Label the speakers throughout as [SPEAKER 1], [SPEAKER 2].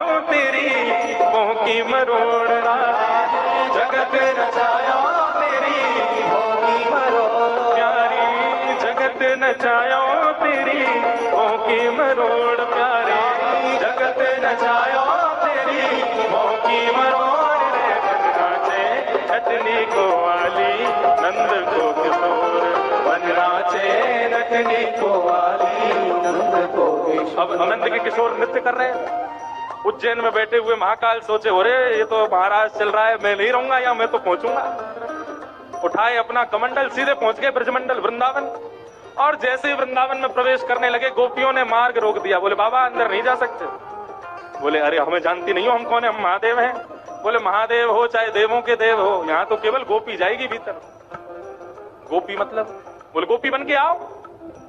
[SPEAKER 1] तेरी मोह की मरोड़ना जगत नचाया तेरी मोह की मरोड़ प्यारी जगत नचाया तेरी मोह की मरोड़ प्यारी जगत नचाया तेरी मोह की मरोड़ रे बन नाचे नचनी को वाली नंद को किशोर बन नाचे नचनी को वाली नंद को किशोर। अब नंद के किशोर नृत्य कर रहे हैं। उज्जैन में बैठे हुए महाकाल सोचे अरे ये तो महाराज चल रहा है, मैं नहीं रहूंगा या मैं तो पहुंचूंगा। उठाए अपना कमंडल, सीधे पहुंच गए ब्रजमंडल वृंदावन। और जैसे ही वृंदावन में प्रवेश करने लगे, गोपियों ने मार्ग रोक दिया। बोले बाबा अंदर नहीं जा सकते। बोले अरे हमें जानती नहीं हो हम कौन है, हम महादेव हैं। बोले महादेव हो चाहे देवों के देव हो, यहाँ तो केवल गोपी जाएगी भीतर। गोपी मतलब? बोले गोपी बन के आओ।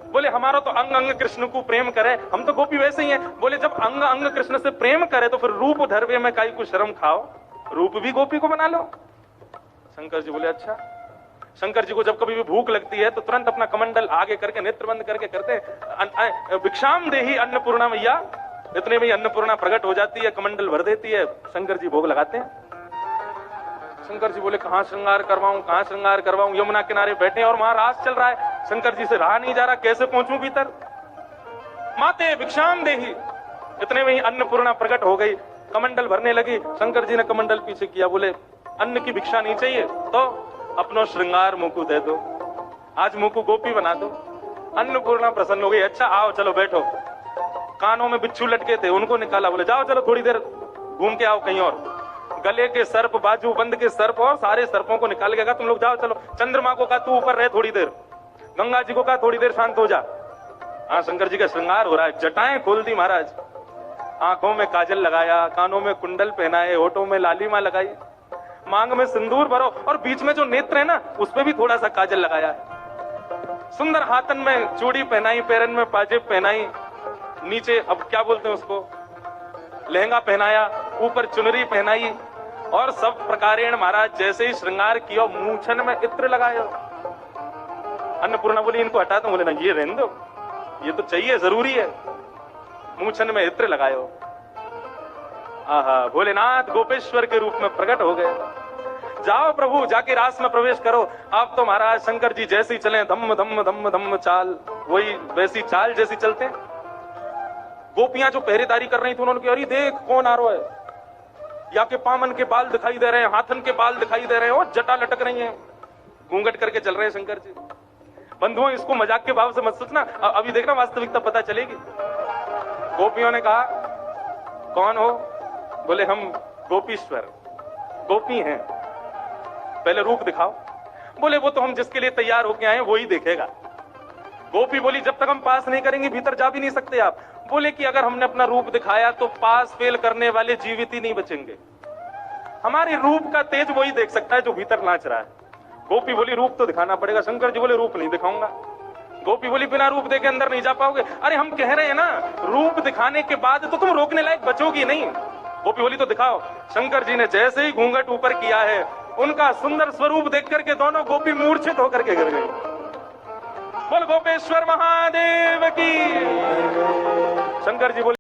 [SPEAKER 1] बोले हमारा तो अंग अंग कृष्ण को प्रेम करे, हम तो गोपी वैसे ही हैं। बोले जब अंग अंग कृष्ण से प्रेम करे तो फिर रूप धरवे में काई को शर्म खाओ, रूप भी गोपी को बना लो। शंकर जी बोले अच्छा। शंकर जी को जब कभी भी भूख लगती है तो तुरंत अपना कमंडल आगे करके नेत्र बंद करके करते भिक्षाम देही अन्नपूर्णा मैया। इतने में अन्नपूर्णा प्रकट हो जाती है, कमंडल भर देती है, शंकर जी भोग लगाते हैं। शंकर जी बोले कहां श्रृंगार करवाऊं, कहां श्रृंगार करवाऊं। यमुना किनारे बैठे और वहां रास चल रहा है, शंकर जी से रहा नहीं जा रहा, कैसे पहुंचूं भीतर। माते भिक्षाम देही। इतने में ही अन्नपूर्णा प्रकट हो गई, कमंडल भरने लगी। शंकर जी ने कमंडल पीछे किया, बोले अन्न की भिक्षा नहीं चाहिए तो अपनो श्रृंगार मुंह को दे दो, आज मुंह को गोपी बना दो। अन्नपूर्णा प्रसन्न हो गई। अच्छा आओ चलो बैठो। कानों में बिच्छू लटके थे, उनको निकाला। बोले जाओ चलो थोड़ी देर घूम के आओ कहीं और। गले के सर्प, बाजू बंद के सर्प और सारे सर्पों को निकाल के कहा तुम लोग जाओ चलो। चंद्रमा को कहा तू ऊपर रहे थोड़ी देर। गंगा जी को कहा थोड़ी देर शांत हो जा। हाँ शंकर जी का श्रृंगार हो रहा है। जटाएं खोल दी महाराज, आंखों में काजल लगाया, कानों में कुंडल पहनाए, होठों में लालिमा लगाई, मांग में सिंदूर भरो और बीच में जो नेत्र है ना उस पे भी थोड़ा सा काजल लगाया। सुंदर हाथन में चूड़ी पहनाई, पैरन में पाजेब पहनाई, नीचे अब क्या बोलते हैं उसको, लहंगा पहनाया, ऊपर चुनरी पहनाई और सब प्रकारेण महाराज जैसे ही श्रृंगार किया, मूछन में इत्र लगाया। अन्नपूर्णा बोली इनको हटा दो। बोले ना ये रहने दो, ये तो चाहिए, जरूरी है। मूछन में इत्र लगायो। आहा भोलेनाथ गोपेश्वर के रूप में प्रकट हो गए। जाओ प्रभु जाके रास में प्रवेश करो। आप तो महाराज शंकर जी जैसे ही चले, धम्म धम्म धम्म धम्म चाल, वही वैसी चाल जैसी चलते। गोपियां जो पहरेदारी कर रही थी उन्होंने कहा अरे देख कौन आ रहा है, या के पामन के बाल दिखाई दे रहे हैं, हाथन के बाल दिखाई दे रहे हैं और जटा लटक रही हैं, घूंघट करके चल रहे हैं शंकर जी। बंधुओं इसको मजाक के भाव से मत सोचना, अभी देखना वास्तविकता पता चलेगी। गोपियों ने कहा कौन हो? बोले हम गोपीश्वर, गोपी हैं, पहले रूप दिखाओ। बोले वो तो हम जिसके लिए तैयार होके आए वो ही देखेगा। गोपी बोली जब तक हम पास नहीं करेंगे भीतर जा भी नहीं सकते आप। बोले कि अगर हमने अपना रूप दिखाया तो पास फेल करने वाले जीवित ही नहीं बचेंगे, हमारे रूप का तेज वही देख सकता है जो भीतर नाच रहा है। गोपी बोली रूप तो दिखाना पड़ेगा। शंकर जी बोले रूप नहीं दिखाऊंगा। गोपी बोली बिना रूप देखे अंदर नहीं जा पाओगे। अरे हम कह रहे हैं ना रूप दिखाने के बाद तो तुम रोकने लायक बचोगी नहीं। गोपी बोली तो दिखाओ। शंकर जी ने जैसे ही घूंघट ऊपर किया है, उनका सुंदर स्वरूप देख करके दोनों गोपी मूर्छित होकर के गिर गई। बोल गोपेश्वर महादेव की। शंकर जी बोले